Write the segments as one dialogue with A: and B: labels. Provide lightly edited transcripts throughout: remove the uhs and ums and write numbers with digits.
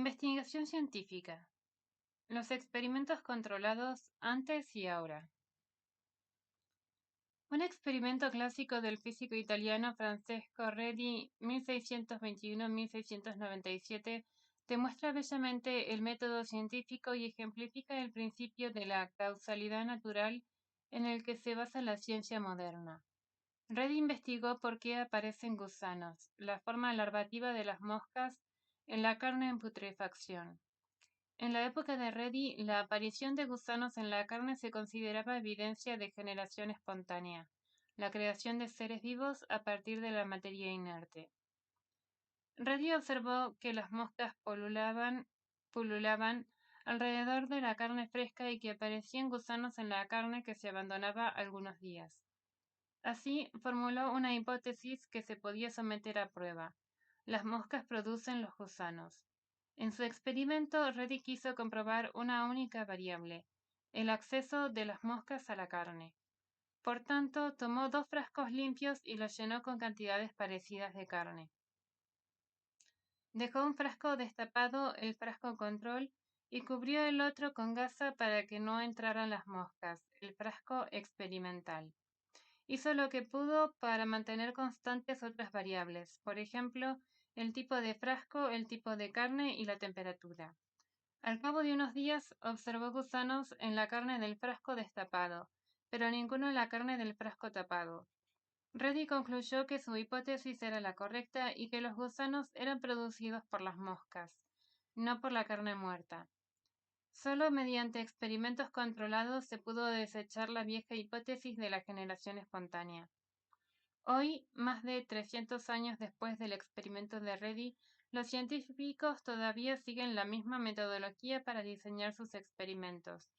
A: Investigación científica. Los experimentos controlados antes y ahora. Un experimento clásico del físico italiano Francesco Redi, 1621-1697, demuestra bellamente el método científico y ejemplifica el principio de la causalidad natural en el que se basa la ciencia moderna. Redi investigó por qué aparecen gusanos, la forma larvativa de las moscas, en la carne en putrefacción. En la época de Redi, la aparición de gusanos en la carne se consideraba evidencia de generación espontánea, la creación de seres vivos a partir de la materia inerte. Redi observó que las moscas pululaban alrededor de la carne fresca y que aparecían gusanos en la carne que se abandonaba algunos días. Así, formuló una hipótesis que se podía someter a prueba. Las moscas producen los gusanos. En su experimento, Redi quiso comprobar una única variable, el acceso de las moscas a la carne. Por tanto, tomó 2 frascos limpios y los llenó con cantidades parecidas de carne. Dejó un frasco destapado, el frasco control, y cubrió el otro con gasa para que no entraran las moscas, el frasco experimental. Hizo lo que pudo para mantener constantes otras variables, por ejemplo, el tipo de frasco, el tipo de carne y la temperatura. Al cabo de unos días observó gusanos en la carne del frasco destapado, pero ninguno en la carne del frasco tapado. Reddy concluyó que su hipótesis era la correcta y que los gusanos eran producidos por las moscas, no por la carne muerta. Solo mediante experimentos controlados se pudo desechar la vieja hipótesis de la generación espontánea. Hoy, más de 300 años después del experimento de Reddy, los científicos todavía siguen la misma metodología para diseñar sus experimentos.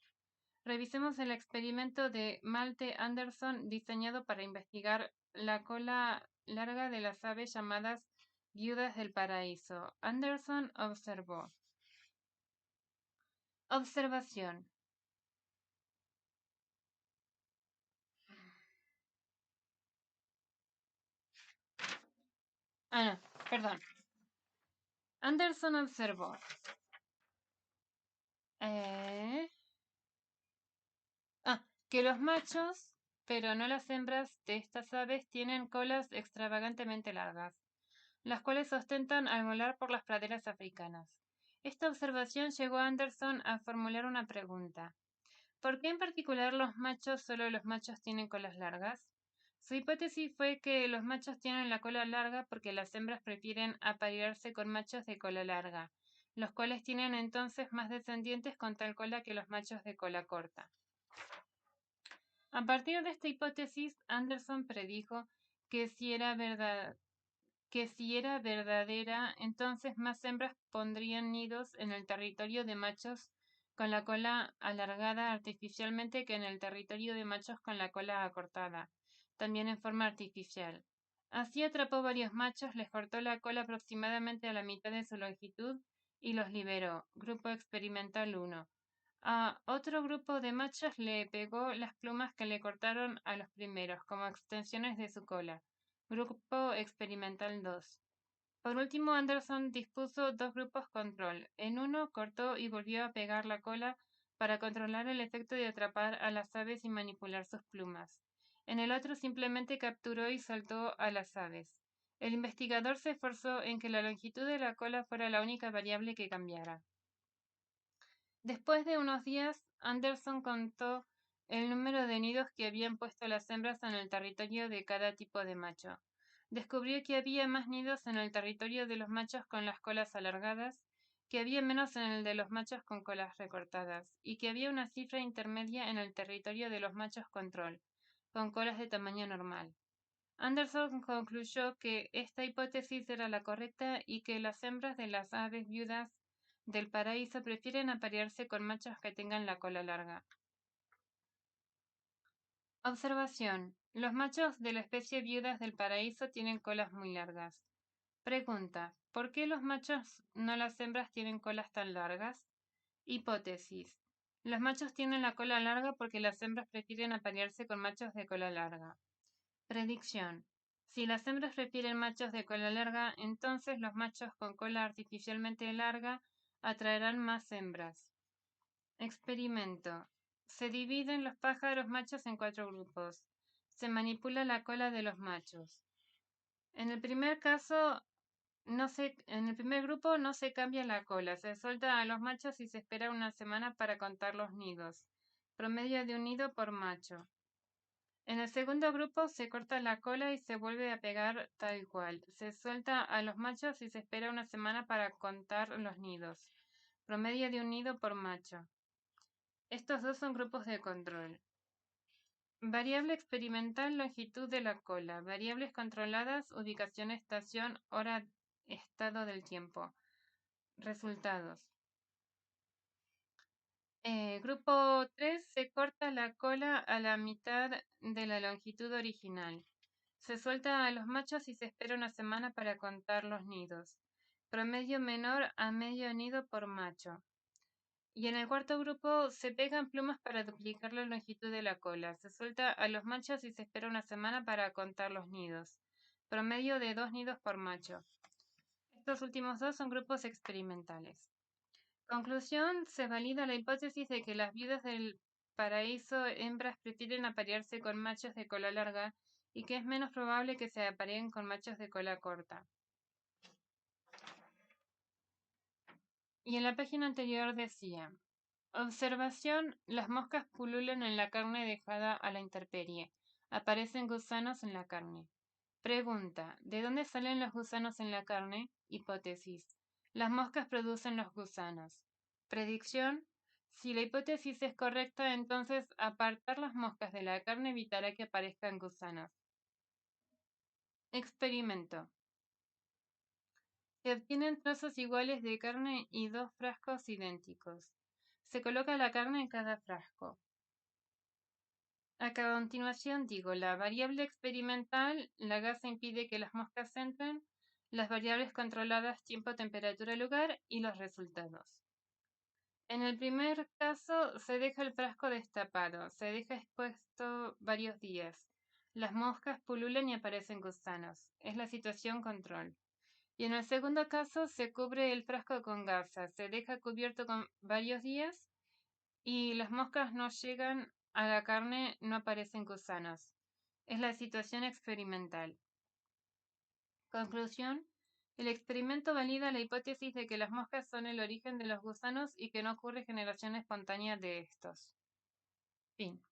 A: Revisemos el experimento de Malte Anderson diseñado para investigar la cola larga de las aves llamadas viudas del paraíso. Anderson observó. Observación. Perdón. Anderson observó que los machos, pero no las hembras de estas aves, tienen colas extravagantemente largas, las cuales ostentan al volar por las praderas africanas. Esta observación llevó a Anderson a formular una pregunta. ¿Por qué en particular solo los machos tienen colas largas? Su hipótesis fue que los machos tienen la cola larga porque las hembras prefieren aparearse con machos de cola larga, los cuales tienen entonces más descendientes con tal cola que los machos de cola corta. A partir de esta hipótesis, Anderson predijo que si era verdadera, entonces más hembras pondrían nidos en el territorio de machos con la cola alargada artificialmente que en el territorio de machos con la cola acortada, también en forma artificial. Así atrapó varios machos, les cortó la cola aproximadamente a la mitad de su longitud y los liberó. Grupo experimental 1. A otro grupo de machos le pegó las plumas que le cortaron a los primeros como extensiones de su cola. Grupo experimental 2. Por último, Anderson dispuso 2 grupos control. En uno cortó y volvió a pegar la cola para controlar el efecto de atrapar a las aves y manipular sus plumas. En el otro simplemente capturó y soltó a las aves. El investigador se esforzó en que la longitud de la cola fuera la única variable que cambiara. Después de unos días, Anderson contó el número de nidos que habían puesto las hembras en el territorio de cada tipo de macho. Descubrió que había más nidos en el territorio de los machos con las colas alargadas, que había menos en el de los machos con colas recortadas, y que había una cifra intermedia en el territorio de los machos control, con colas de tamaño normal. Anderson concluyó que esta hipótesis era la correcta y que las hembras de las aves viudas del paraíso prefieren aparearse con machos que tengan la cola larga. Observación. Los machos de la especie viudas del paraíso tienen colas muy largas. Pregunta. ¿Por qué los machos, no las hembras, tienen colas tan largas? Hipótesis. Los machos tienen la cola larga porque las hembras prefieren aparearse con machos de cola larga. Predicción. Si las hembras prefieren machos de cola larga, entonces los machos con cola artificialmente larga atraerán más hembras. Experimento. Se dividen los pájaros machos en 4 grupos. Se manipula la cola de los machos. En el primer caso, en el primer grupo no se cambia la cola, se suelta a los machos y se espera una semana para contar los nidos, promedio de un nido por macho. En el segundo grupo se corta la cola y se vuelve a pegar tal cual. Se suelta a los machos y se espera una semana para contar los nidos, promedio de un nido por macho. Estos dos son grupos de control. Variable experimental, longitud de la cola. Variables controladas, ubicación, estación, hora, estado del tiempo. Resultados. Grupo 3. Se corta la cola a la mitad de la longitud original. Se suelta a los machos y se espera una semana para contar los nidos. Promedio menor a medio nido por macho. Y en el cuarto grupo se pegan plumas para duplicar la longitud de la cola. Se suelta a los machos y se espera una semana para contar los nidos. Promedio de 2 nidos por macho. Estos últimos dos son grupos experimentales. Conclusión, se valida la hipótesis de que las viudas del paraíso hembras prefieren aparearse con machos de cola larga y que es menos probable que se apareen con machos de cola corta. Y en la página anterior decía, observación, las moscas pululan en la carne dejada a la intemperie. Aparecen gusanos en la carne. Pregunta, ¿de dónde salen los gusanos en la carne? Hipótesis. Las moscas producen los gusanos. Predicción. Si la hipótesis es correcta, entonces apartar las moscas de la carne evitará que aparezcan gusanos. Experimento. Se obtienen trozos iguales de carne y 2 frascos idénticos. Se coloca la carne en cada frasco. A continuación digo, la variable experimental, la gasa impide que las moscas entren, las variables controladas, tiempo, temperatura, lugar y los resultados. En el primer caso se deja el frasco destapado, se deja expuesto varios días. Las moscas pululan y aparecen gusanos. Es la situación control. Y en el segundo caso se cubre el frasco con gasa, se deja cubierto con varios días y las moscas no llegan a la carne, no aparecen gusanos. Es la situación experimental. Conclusión. El experimento valida la hipótesis de que las moscas son el origen de los gusanos y que no ocurre generación espontánea de estos. Fin.